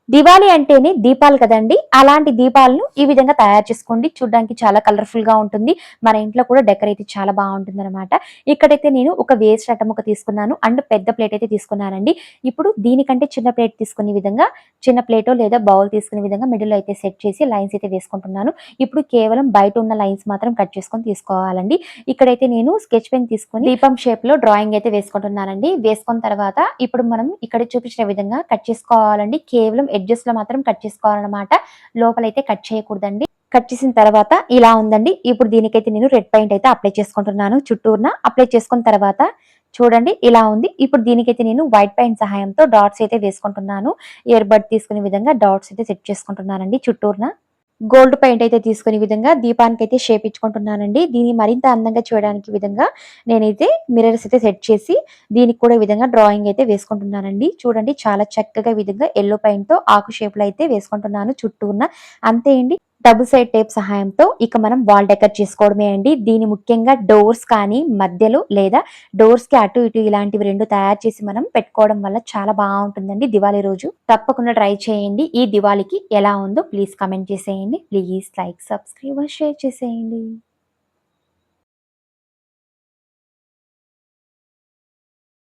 దివాళీ అంటేనే దీపాలు కదండి. అలాంటి దీపాలను ఈ విధంగా తయారు చేసుకోండి. చూడ్డానికి చాలా కలర్‌ఫుల్‌గా ఉంటుంది. మన ఇంట్లో కూడా డెకరేట్ చాలా బావుంటుందనమాట. ఇక్కడైతే నేను ఒక వేస్ట్ అట్టముక్క తీసుకున్నాను. అండ్ పెద్ద ప్లేట్ అయితే తీసుకున్నానండి. ఇప్పుడు దీనికంటే చిన్న ప్లేట్ తీసుకునే విధంగా చిన్న ప్లేటో లేదా బౌల్ తీసుకునే విధంగా మిడిల్‌లో అయితే సెట్ చేసి లైన్స్ అయితే వేసుకుంటున్నాను. ఇప్పుడు కేవలం బయట ఉన్న లైన్స్ మాత్రం కట్ చేసుకొని తీసుకోవాలండి. ఇక్కడైతే నేను స్కెచ్ పెన్ తీసుకొని దీపం షేప్‌లో డ్రాయింగ్ అయితే వేసుకుంటున్నానండి. వేసుకున్న తర్వాత ఇప్పుడు మనం ఇక్కడ చూపించిన విధంగా కట్ చేసుకోవాలండి. కేవలం ఎడ్జెస్‌లో మాత్రం కట్ చేసుకోవాలన్నమాట. లోపలైతే కట్ చేయకూడదండి. కట్ చేసిన తర్వాత ఇలా ఉందండి. ఇప్పుడు దీనికైతే నేను రెడ్ పెయింట్ అయితే అప్లై చేసుకుంటున్నాను చుట్టూరున. అప్లై చేసుకున్న తర్వాత చూడండి ఇలా ఉంది. ఇప్పుడు దీనికైతే నేను వైట్ పెయింట్ సహాయంతో డాట్స్ అయితే వేసుకుంటున్నాను. ఇయర్ బడ్ తీసుకునే విధంగా డాట్స్ అయితే సెట్ చేసుకుంటున్నానండి చుట్టూరున. గోల్డ్ పెయింట్ అయితే తీసుకునే విధంగా దీపానికైతే షేప్ ఇచ్చుకుంటున్నానండి. దీన్ని మరింత అందంగా చూడడానికి విధంగా నేనైతే మిర్రర్స్ అయితే సెట్ చేసి దీనికి కూడా ఈ విధంగా డ్రాయింగ్ అయితే వేసుకుంటున్నానండి. చూడండి చాలా చక్కగా ఈ విధంగా యెల్లో పెయింట్‌తో ఆకు షేప్‌లో అయితే వేసుకుంటున్నాను చుట్టూన. అంతే అండి. డబుల్ సైడ్ టేప్ సహాయంతో ఇక మనం వాల్ డెకర్ చేసుకోవడమే అండి. దీన్ని ముఖ్యంగా డోర్స్ కానీ మధ్యలో లేదా డోర్స్‌కి అటు ఇటు ఇలాంటివి 2 తయారు చేసి మనం పెట్టుకోవడం వల్ల చాలా బావుంటుందండి దివాళీ రోజు. తప్పకుండా ట్రై చేయండి. ఈ దివాళీకి ఎలా ఉందో ప్లీజ్ కామెంట్ చేసేయండి. ప్లీజ్ లైక్, సబ్స్క్రైబ్, షేర్ చేసేయండి.